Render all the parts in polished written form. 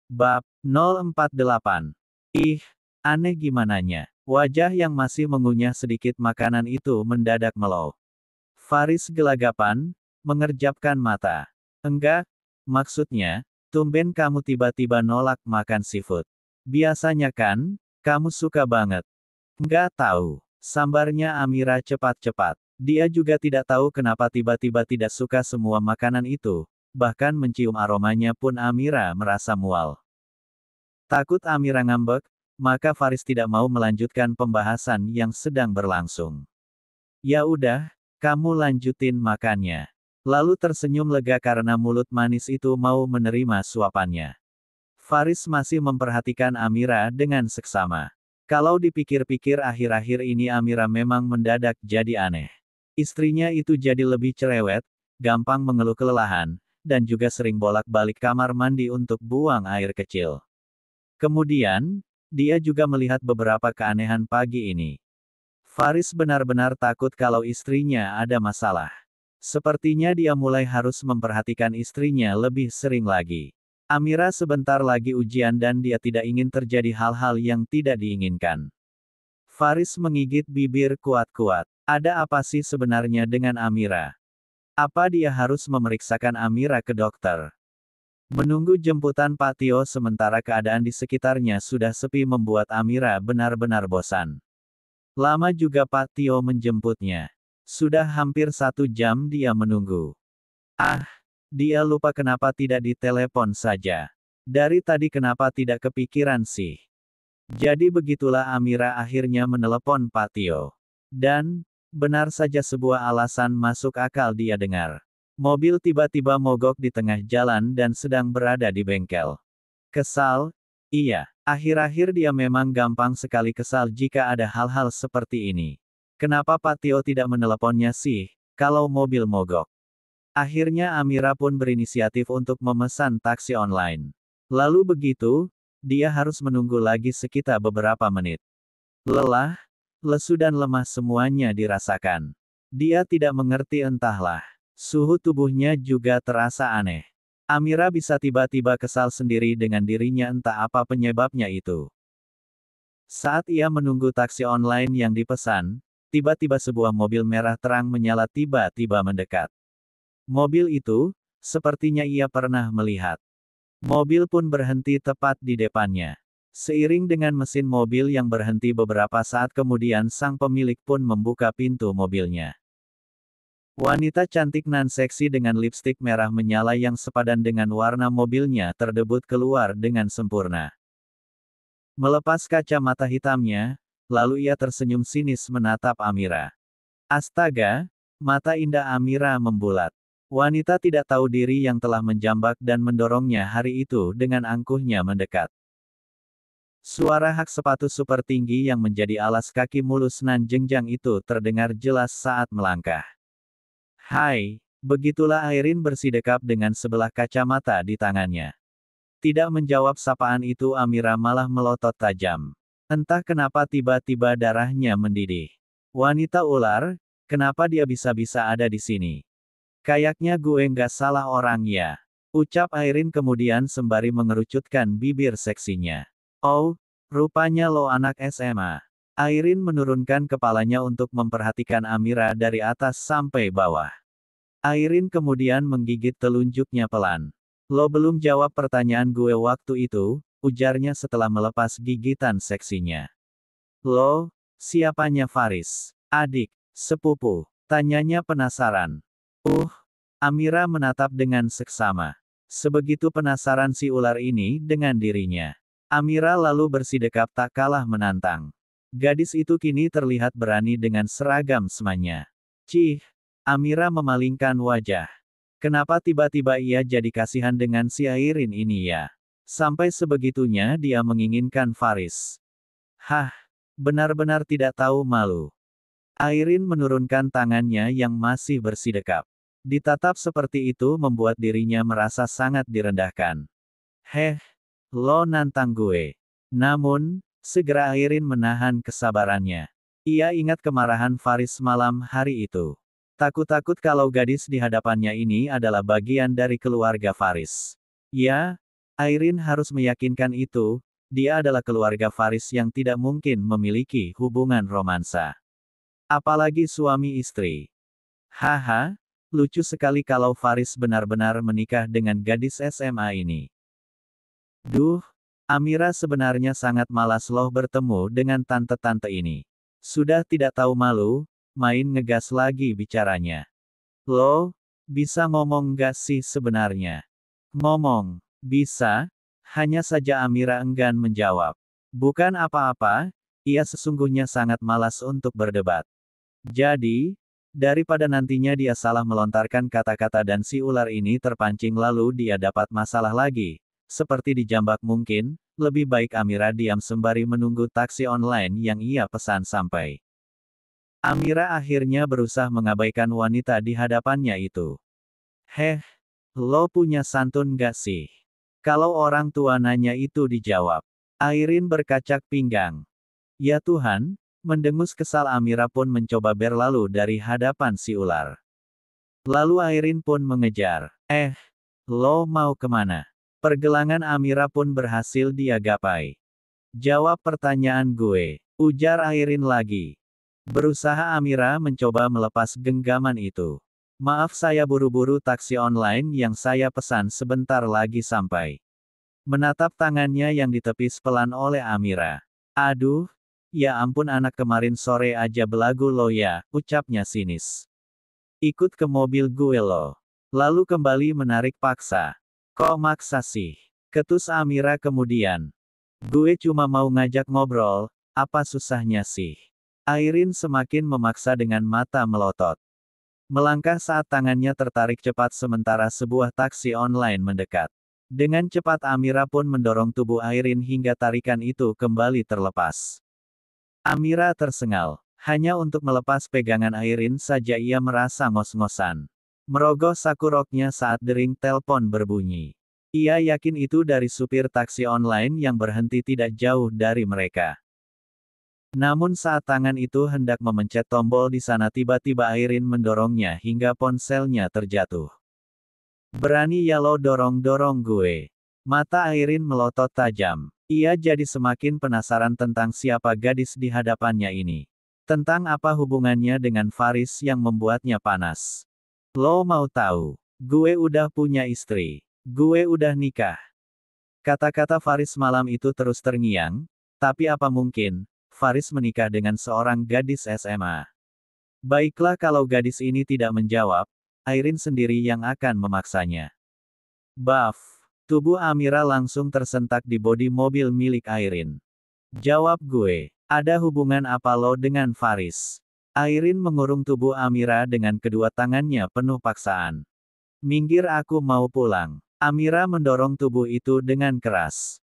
Bab 048. Ih, aneh gimananya. Wajah yang masih mengunyah sedikit makanan itu mendadak melow. Faris gelagapan, mengerjapkan mata. Enggak, maksudnya, tumben kamu tiba-tiba nolak makan seafood. Biasanya kan, kamu suka banget. Enggak tahu, sambarnya Amira cepat-cepat. Dia juga tidak tahu kenapa tiba-tiba tidak suka semua makanan itu, bahkan mencium aromanya pun Amira merasa mual. Takut Amira ngambek, maka Faris tidak mau melanjutkan pembahasan yang sedang berlangsung. Ya udah, kamu lanjutin makannya. Lalu tersenyum lega karena mulut manis itu mau menerima suapannya. Faris masih memperhatikan Amira dengan seksama. Kalau dipikir-pikir akhir-akhir ini Amira memang mendadak jadi aneh. Istrinya itu jadi lebih cerewet, gampang mengeluh kelelahan, dan juga sering bolak-balik kamar mandi untuk buang air kecil. Kemudian, dia juga melihat beberapa keanehan pagi ini. Faris benar-benar takut kalau istrinya ada masalah. Sepertinya dia mulai harus memperhatikan istrinya lebih sering lagi. Amira sebentar lagi ujian dan dia tidak ingin terjadi hal-hal yang tidak diinginkan. Faris menggigit bibir kuat-kuat. Ada apa sih sebenarnya dengan Amira? Apa dia harus memeriksakan Amira ke dokter? Menunggu jemputan Pak Tio sementara keadaan di sekitarnya sudah sepi membuat Amira benar-benar bosan. Lama juga Pak Tio menjemputnya. Sudah hampir 1 jam dia menunggu. Ah, dia lupa kenapa tidak ditelepon saja. Dari tadi kenapa tidak kepikiran sih? Jadi begitulah Amira akhirnya menelepon Pak Tio. Dan, benar saja sebuah alasan masuk akal dia dengar. Mobil tiba-tiba mogok di tengah jalan dan sedang berada di bengkel. Kesal? Iya. Akhir-akhir dia memang gampang sekali kesal jika ada hal-hal seperti ini. Kenapa Pak Tio tidak meneleponnya sih, kalau mobil mogok? Akhirnya Amira pun berinisiatif untuk memesan taksi online. Lalu begitu, dia harus menunggu lagi sekitar beberapa menit. Lelah, lesu dan lemah semuanya dirasakan. Dia tidak mengerti entahlah. Suhu tubuhnya juga terasa aneh. Amira bisa tiba-tiba kesal sendiri dengan dirinya entah apa penyebabnya itu. Saat ia menunggu taksi online yang dipesan, tiba-tiba sebuah mobil merah terang menyala tiba-tiba mendekat. Mobil itu, sepertinya ia pernah melihat. Mobil pun berhenti tepat di depannya. Seiring dengan mesin mobil yang berhenti beberapa saat kemudian sang pemilik pun membuka pintu mobilnya. Wanita cantik nan seksi dengan lipstik merah menyala yang sepadan dengan warna mobilnya terdebut keluar dengan sempurna. Melepas kacamata hitamnya, lalu ia tersenyum sinis menatap Amira. Astaga, mata indah Amira membulat. Wanita tidak tahu diri yang telah menjambak dan mendorongnya hari itu dengan angkuhnya mendekat. Suara hak sepatu super tinggi yang menjadi alas kaki mulus nan jenjang itu terdengar jelas saat melangkah. Hai, begitulah Airin bersidekap dengan sebelah kacamata di tangannya. Tidak menjawab sapaan itu Amira malah melotot tajam. Entah kenapa tiba-tiba darahnya mendidih. Wanita ular, kenapa dia bisa-bisa ada di sini? Kayaknya gue nggak salah orang ya. Ucap Airin kemudian sembari mengerucutkan bibir seksinya. Oh, rupanya lo anak SMA. Airin menurunkan kepalanya untuk memperhatikan Amira dari atas sampai bawah. Airin kemudian menggigit telunjuknya pelan. Lo belum jawab pertanyaan gue waktu itu, ujarnya setelah melepas gigitan seksinya. Lo, siapanya Faris? Adik, sepupu, tanyanya penasaran. Amira menatap dengan seksama. Sebegitu penasaran si ular ini dengan dirinya. Amira lalu bersidekap tak kalah menantang. Gadis itu kini terlihat berani dengan seragam semanya. Cih, Amira memalingkan wajah. Kenapa tiba-tiba ia jadi kasihan dengan si Airin ini ya? Sampai sebegitunya dia menginginkan Faris. Hah, benar-benar tidak tahu malu. Airin menurunkan tangannya yang masih bersidekap. Ditatap seperti itu membuat dirinya merasa sangat direndahkan. Heh, lo nantang gue. Namun, segera Airin menahan kesabarannya. Ia ingat kemarahan Faris malam hari itu. Takut-takut kalau gadis di hadapannya ini adalah bagian dari keluarga Faris. Ya, Airin harus meyakinkan itu, dia adalah keluarga Faris yang tidak mungkin memiliki hubungan romansa. Apalagi suami istri. Haha, lucu sekali kalau Faris benar-benar menikah dengan gadis SMA ini. Duh, Amira sebenarnya sangat malas loh bertemu dengan tante-tante ini. Sudah tidak tahu malu, main ngegas lagi bicaranya. Lo, bisa ngomong nggak sih sebenarnya? Ngomong, bisa, hanya saja Amira enggan menjawab. Bukan apa-apa, ia sesungguhnya sangat malas untuk berdebat. Jadi, daripada nantinya dia salah melontarkan kata-kata dan si ular ini terpancing lalu dia dapat masalah lagi, seperti dijambak mungkin, lebih baik Amira diam sembari menunggu taksi online yang ia pesan sampai. Amira akhirnya berusaha mengabaikan wanita di hadapannya itu. Heh, lo punya santun gak sih? Kalau orang tua nanya itu dijawab. Airin berkacak pinggang. Ya Tuhan, mendengus kesal Amira pun mencoba berlalu dari hadapan si ular. Lalu Airin pun mengejar. Lo mau kemana? Pergelangan Amira pun berhasil dia gapai. Jawab pertanyaan gue, ujar Airin lagi. Berusaha Amira mencoba melepas genggaman itu. Maaf saya buru-buru taksi online yang saya pesan sebentar lagi sampai. Menatap tangannya yang ditepis pelan oleh Amira. Aduh, ya ampun anak kemarin sore aja belagu lo ya, ucapnya sinis. Ikut ke mobil gue lo. Lalu kembali menarik paksa. Kok maksa sih? Ketus Amira kemudian. Gue cuma mau ngajak ngobrol, apa susahnya sih? Airin semakin memaksa dengan mata melotot. Melangkah saat tangannya tertarik cepat sementara sebuah taksi online mendekat. Dengan cepat Amira pun mendorong tubuh Airin hingga tarikan itu kembali terlepas. Amira tersengal. Hanya untuk melepas pegangan Airin saja ia merasa ngos-ngosan. Merogoh saku roknya saat dering telepon berbunyi. Ia yakin itu dari supir taksi online yang berhenti tidak jauh dari mereka. Namun saat tangan itu hendak memencet tombol di sana tiba-tiba Airin mendorongnya hingga ponselnya terjatuh. Berani ya lo dorong-dorong gue. Mata Airin melotot tajam. Ia jadi semakin penasaran tentang siapa gadis di hadapannya ini. Tentang apa hubungannya dengan Faris yang membuatnya panas. Lo mau tahu? Gue udah punya istri. Gue udah nikah. Kata-kata Faris malam itu terus terngiang, tapi apa mungkin, Faris menikah dengan seorang gadis SMA. Baiklah kalau gadis ini tidak menjawab, Airin sendiri yang akan memaksanya. Baf! Tubuh Amira langsung tersentak di bodi mobil milik Airin. Jawab gue, ada hubungan apa lo dengan Faris? Airin mengurung tubuh Amira dengan kedua tangannya penuh paksaan. Minggir aku mau pulang. Amira mendorong tubuh itu dengan keras.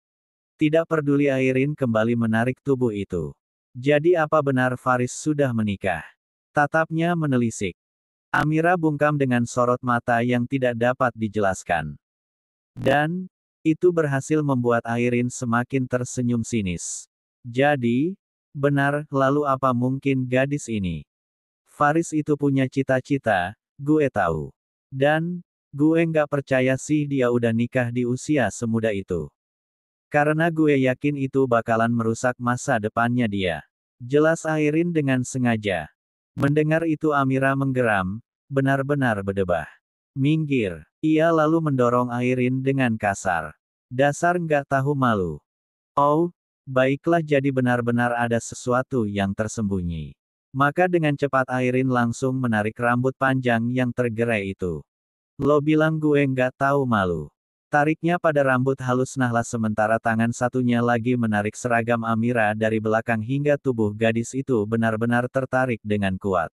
Tidak peduli Airin kembali menarik tubuh itu. Jadi apa benar Faris sudah menikah? Tatapnya menelisik. Amira bungkam dengan sorot mata yang tidak dapat dijelaskan. Dan, itu berhasil membuat Airin semakin tersenyum sinis. Jadi, benar, lalu apa mungkin gadis ini? Faris itu punya cita-cita, gue tahu. Dan, gue nggak percaya sih dia udah nikah di usia semuda itu. Karena gue yakin itu bakalan merusak masa depannya dia. Jelas Airin dengan sengaja. Mendengar itu Amira menggeram, benar-benar berdebah. Minggir. Ia lalu mendorong Airin dengan kasar. Dasar nggak tahu malu. Oh, baiklah jadi benar-benar ada sesuatu yang tersembunyi. Maka dengan cepat Airin langsung menarik rambut panjang yang tergerai itu. Lo bilang gue nggak tahu malu. Tariknya pada rambut halus Nahla sementara tangan satunya lagi menarik seragam Amira dari belakang hingga tubuh gadis itu benar-benar tertarik dengan kuat.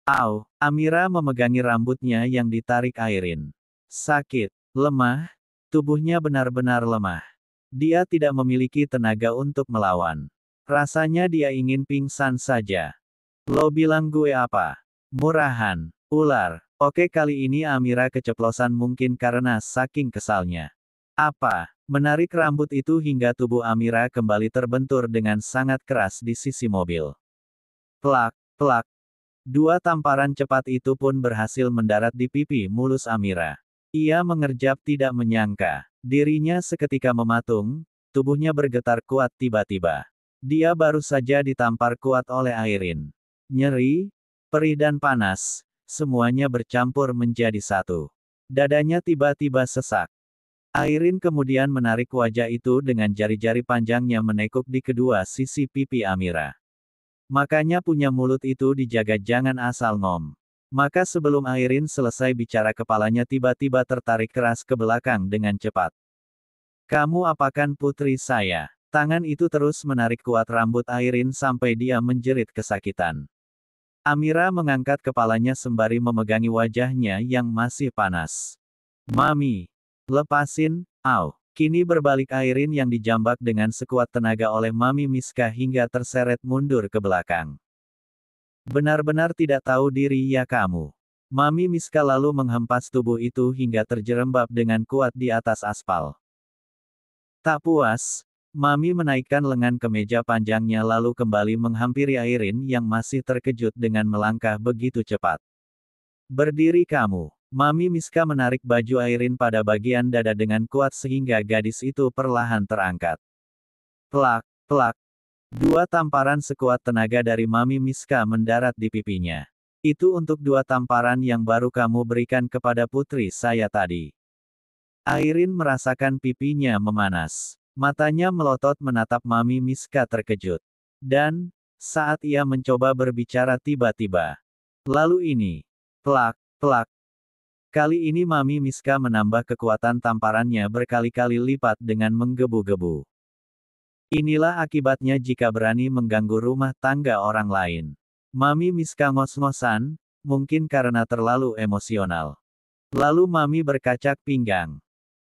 Au, Amira memegangi rambutnya yang ditarik Airin. Sakit, lemah, tubuhnya benar-benar lemah. Dia tidak memiliki tenaga untuk melawan. Rasanya dia ingin pingsan saja. Lo bilang gue apa? Murahan, ular. Oke kali ini Amira keceplosan mungkin karena saking kesalnya. Apa? Menarik rambut itu hingga tubuh Amira kembali terbentur dengan sangat keras di sisi mobil. Plak, plak. Dua tamparan cepat itu pun berhasil mendarat di pipi mulus Amira. Ia mengerjap tidak menyangka. Dirinya seketika mematung, tubuhnya bergetar kuat tiba-tiba. Dia baru saja ditampar kuat oleh Airin. Nyeri, perih dan panas, semuanya bercampur menjadi satu. Dadanya tiba-tiba sesak. Airin kemudian menarik wajah itu dengan jari-jari panjangnya menekuk di kedua sisi pipi Amira. Makanya punya mulut itu dijaga jangan asal ngom. Maka sebelum Airin selesai bicara kepalanya tiba-tiba tertarik keras ke belakang dengan cepat. Kamu apakan putri saya? Tangan itu terus menarik kuat rambut Airin sampai dia menjerit kesakitan. Amira mengangkat kepalanya sembari memegangi wajahnya yang masih panas. Mami! Lepasin, au. Kini berbalik Airin yang dijambak dengan sekuat tenaga oleh Mami Miska hingga terseret mundur ke belakang. Benar-benar tidak tahu diri ya kamu. Mami Miska lalu menghempas tubuh itu hingga terjerembab dengan kuat di atas aspal. Tak puas, Mami menaikkan lengan kemeja panjangnya lalu kembali menghampiri Airin yang masih terkejut dengan melangkah begitu cepat. Berdiri kamu. Mami Miska menarik baju Airin pada bagian dada dengan kuat sehingga gadis itu perlahan terangkat. Plak, plak. Dua tamparan sekuat tenaga dari Mami Miska mendarat di pipinya. Itu untuk dua tamparan yang baru kamu berikan kepada putri saya tadi. Airin merasakan pipinya memanas. Matanya melotot menatap Mami Miska terkejut. Dan, saat ia mencoba berbicara tiba-tiba. Lalu ini. Plak, plak. Kali ini Mami Miska menambah kekuatan tamparannya berkali-kali lipat dengan menggebu-gebu. Inilah akibatnya jika berani mengganggu rumah tangga orang lain. Mami Miska ngos-ngosan, mungkin karena terlalu emosional. Lalu Mami berkacak pinggang.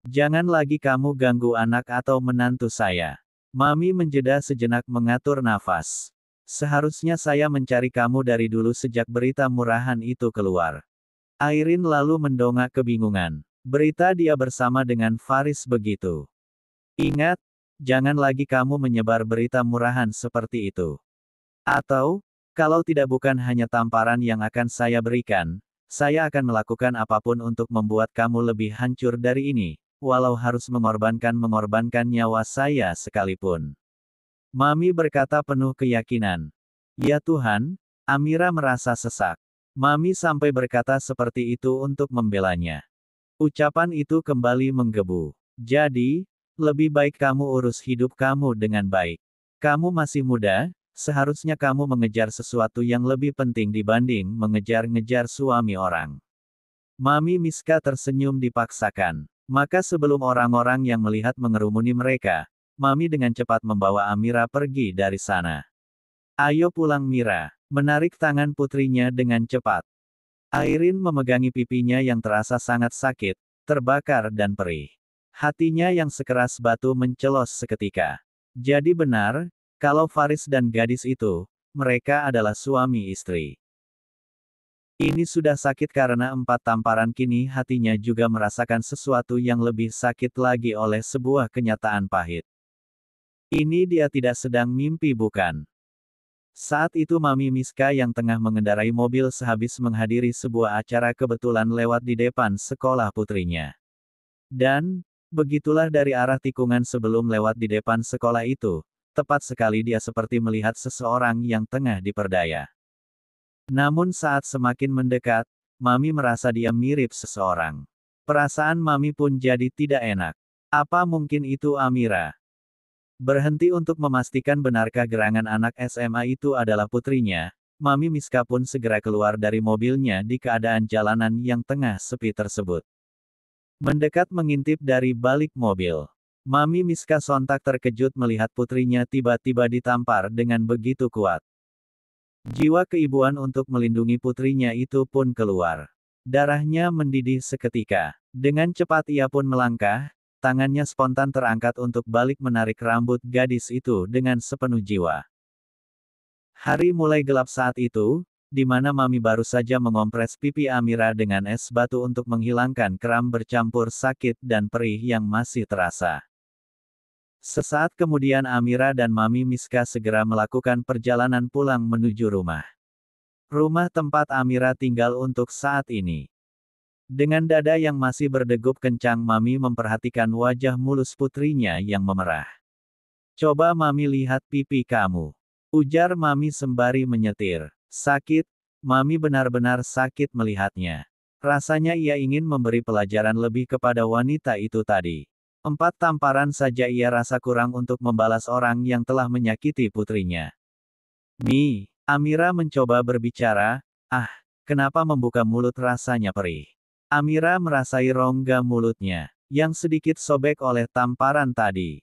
Jangan lagi kamu ganggu anak atau menantu saya. Mami menjeda sejenak mengatur nafas. Seharusnya saya mencari kamu dari dulu sejak berita murahan itu keluar. Airin lalu mendongak kebingungan. Berita dia bersama dengan Faris begitu. Ingat, jangan lagi kamu menyebar berita murahan seperti itu. Atau, kalau tidak bukan hanya tamparan yang akan saya berikan, saya akan melakukan apapun untuk membuat kamu lebih hancur dari ini, walau harus mengorbankan nyawa saya sekalipun. Mami berkata penuh keyakinan. Ya Tuhan, Amira merasa sesak. Mami sampai berkata seperti itu untuk membelanya. Ucapan itu kembali menggebu. Jadi, lebih baik kamu urus hidup kamu dengan baik. Kamu masih muda, seharusnya kamu mengejar sesuatu yang lebih penting dibanding mengejar-ngejar suami orang. Mami Miska tersenyum dipaksakan. Maka sebelum orang-orang yang melihat mengerumuni mereka, Mami dengan cepat membawa Amira pergi dari sana. Ayo pulang Mira. Menarik tangan putrinya dengan cepat. Airin memegangi pipinya yang terasa sangat sakit, terbakar dan perih. Hatinya yang sekeras batu mencelos seketika. Jadi benar, kalau Faris dan gadis itu, mereka adalah suami istri. Ini sudah sakit karena 4 tamparan kini hatinya juga merasakan sesuatu yang lebih sakit lagi oleh sebuah kenyataan pahit. Ini dia tidak sedang mimpi bukan? Saat itu Mami Miska yang tengah mengendarai mobil sehabis menghadiri sebuah acara kebetulan lewat di depan sekolah putrinya. Dan, begitulah dari arah tikungan sebelum lewat di depan sekolah itu, tepat sekali dia seperti melihat seseorang yang tengah diperdaya. Namun saat semakin mendekat, Mami merasa dia mirip seseorang. Perasaan Mami pun jadi tidak enak. Apa mungkin itu Amira? Berhenti untuk memastikan benarkah gerangan anak SMA itu adalah putrinya, Mami Miska pun segera keluar dari mobilnya di keadaan jalanan yang tengah sepi tersebut. Mendekat mengintip dari balik mobil. Mami Miska sontak terkejut melihat putrinya tiba-tiba ditampar dengan begitu kuat. Jiwa keibuan untuk melindungi putrinya itu pun keluar. Darahnya mendidih seketika. Dengan cepat ia pun melangkah, tangannya spontan terangkat untuk balik menarik rambut gadis itu dengan sepenuh jiwa. Hari mulai gelap saat itu, di mana Mami baru saja mengompres pipi Amira dengan es batu untuk menghilangkan kram bercampur sakit dan perih yang masih terasa. Sesaat kemudian Amira dan Mami Miska segera melakukan perjalanan pulang menuju rumah. Rumah tempat Amira tinggal untuk saat ini. Dengan dada yang masih berdegup kencang Mami memperhatikan wajah mulus putrinya yang memerah. Coba Mami lihat pipi kamu. Ujar Mami sembari menyetir. Sakit, Mami benar-benar sakit melihatnya. Rasanya ia ingin memberi pelajaran lebih kepada wanita itu tadi. 4 tamparan saja ia rasa kurang untuk membalas orang yang telah menyakiti putrinya. Mi, Amira mencoba berbicara, kenapa membuka mulut rasanya perih. Amira merasai rongga mulutnya, yang sedikit sobek oleh tamparan tadi.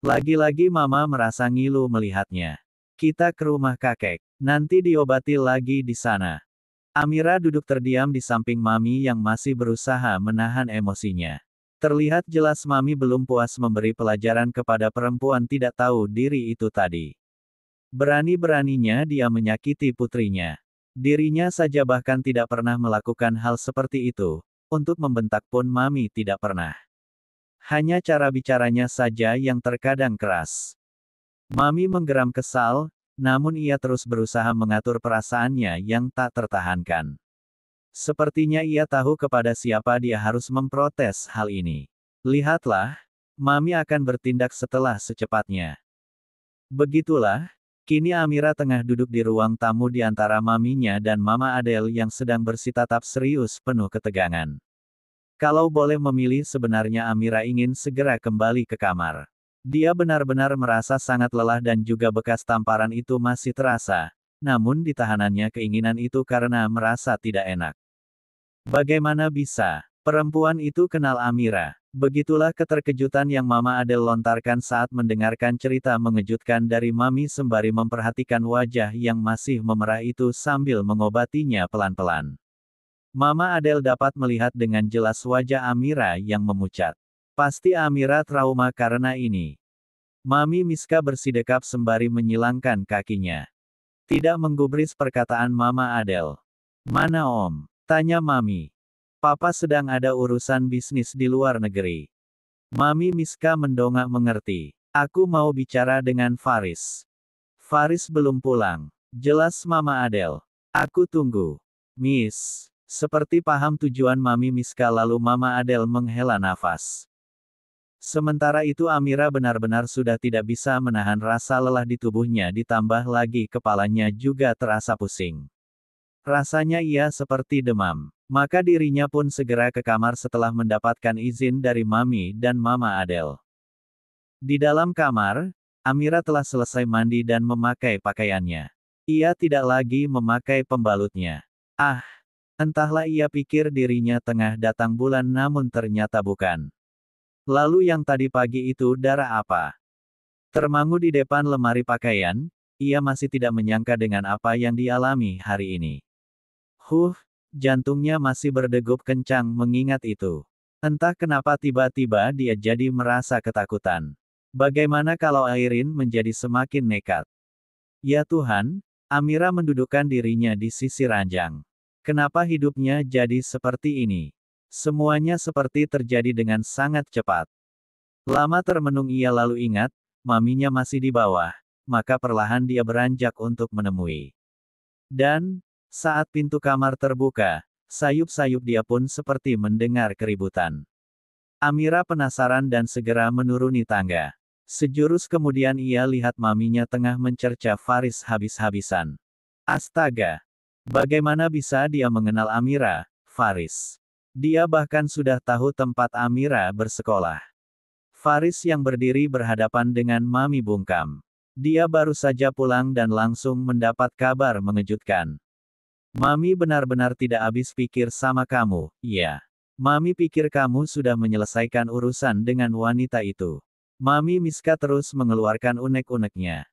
Lagi-lagi Mama merasa ngilu melihatnya. Kita ke rumah kakek, nanti diobati lagi di sana. Amira duduk terdiam di samping Mami yang masih berusaha menahan emosinya. Terlihat jelas Mami belum puas memberi pelajaran kepada perempuan tidak tahu diri itu tadi. Berani-beraninya dia menyakiti putrinya. Dirinya saja bahkan tidak pernah melakukan hal seperti itu. Untuk membentak pun Mami tidak pernah. Hanya cara bicaranya saja yang terkadang keras. Mami menggeram kesal, namun ia terus berusaha mengatur perasaannya yang tak tertahankan. Sepertinya ia tahu kepada siapa dia harus memprotes hal ini. Lihatlah, Mami akan bertindak setelah secepatnya. Begitulah. Kini Amira tengah duduk di ruang tamu di antara maminya dan Mama Adele yang sedang bersitatap serius penuh ketegangan. Kalau boleh memilih sebenarnya Amira ingin segera kembali ke kamar. Dia benar-benar merasa sangat lelah dan juga bekas tamparan itu masih terasa, namun ditahanannya keinginan itu karena merasa tidak enak. Bagaimana bisa? Perempuan itu kenal Amira. Begitulah keterkejutan yang Mama Adele lontarkan saat mendengarkan cerita mengejutkan dari Mami sembari memperhatikan wajah yang masih memerah itu sambil mengobatinya pelan-pelan. Mama Adele dapat melihat dengan jelas wajah Amira yang memucat. Pasti Amira trauma karena ini. Mami Miska bersidekap sembari menyilangkan kakinya. Tidak menggubris perkataan Mama Adele. Mana Om? Tanya Mami. Papa sedang ada urusan bisnis di luar negeri. Mami Miska mendongak mengerti. Aku mau bicara dengan Faris. Faris belum pulang. Jelas Mama Adele. Aku tunggu. Miss. Seperti paham tujuan Mami Miska lalu Mama Adele menghela nafas. Sementara itu Amira benar-benar sudah tidak bisa menahan rasa lelah di tubuhnya ditambah lagi kepalanya juga terasa pusing. Rasanya ia seperti demam. Maka dirinya pun segera ke kamar setelah mendapatkan izin dari Mami dan Mama Adele. Di dalam kamar, Amira telah selesai mandi dan memakai pakaiannya. Ia tidak lagi memakai pembalutnya. Entahlah ia pikir dirinya tengah datang bulan namun ternyata bukan. Lalu yang tadi pagi itu darah apa? Termangu di depan lemari pakaian, ia masih tidak menyangka dengan apa yang dialami hari ini. Jantungnya masih berdegup kencang mengingat itu. Entah kenapa tiba-tiba dia jadi merasa ketakutan. Bagaimana kalau Airin menjadi semakin nekat? Ya Tuhan, Amira mendudukkan dirinya di sisi ranjang. Kenapa hidupnya jadi seperti ini? Semuanya seperti terjadi dengan sangat cepat. Lama termenung ia lalu ingat, maminya masih di bawah, maka perlahan dia beranjak untuk menemui. Dan, saat pintu kamar terbuka, sayup-sayup dia pun seperti mendengar keributan. Amira penasaran dan segera menuruni tangga. Sejurus kemudian ia lihat maminya tengah mencerca Faris habis-habisan. Astaga! Bagaimana bisa dia mengenal Amira, Faris? Dia bahkan sudah tahu tempat Amira bersekolah. Faris yang berdiri berhadapan dengan Mami bungkam. Dia baru saja pulang dan langsung mendapat kabar mengejutkan. Mami benar-benar tidak habis pikir sama kamu, ya. Mami pikir kamu sudah menyelesaikan urusan dengan wanita itu. Mami Miska terus mengeluarkan unek-uneknya.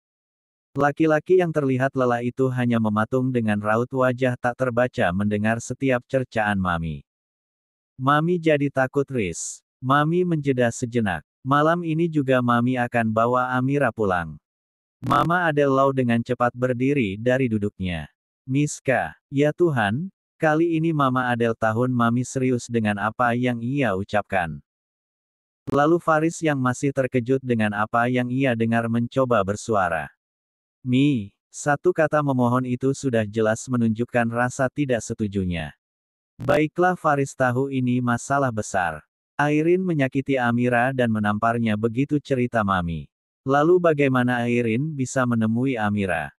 Laki-laki yang terlihat lelah itu hanya mematung dengan raut wajah tak terbaca mendengar setiap cercaan Mami. Mami jadi takut Riz. Mami menjeda sejenak. Malam ini juga Mami akan bawa Amira pulang. Mama Adele Lau dengan cepat berdiri dari duduknya. Miska, ya Tuhan, kali ini Mama Adele tahun Mami serius dengan apa yang ia ucapkan. Lalu Faris yang masih terkejut dengan apa yang ia dengar mencoba bersuara. Satu kata memohon itu sudah jelas menunjukkan rasa tidak setujunya. Baiklah Faris, tahu ini masalah besar. Airin menyakiti Amira dan menamparnya, begitu cerita Mami. Lalu bagaimana Airin bisa menemui Amira?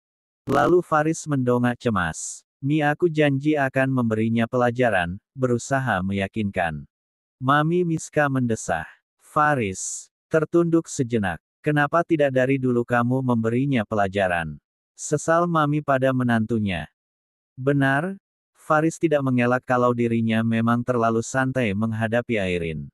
Lalu Faris mendongak cemas. Aku janji akan memberinya pelajaran, berusaha meyakinkan. Mami Miska mendesah. Faris tertunduk sejenak. Kenapa tidak dari dulu kamu memberinya pelajaran? Sesal Mami pada menantunya. Benar, Faris tidak mengelak kalau dirinya memang terlalu santai menghadapi Airin.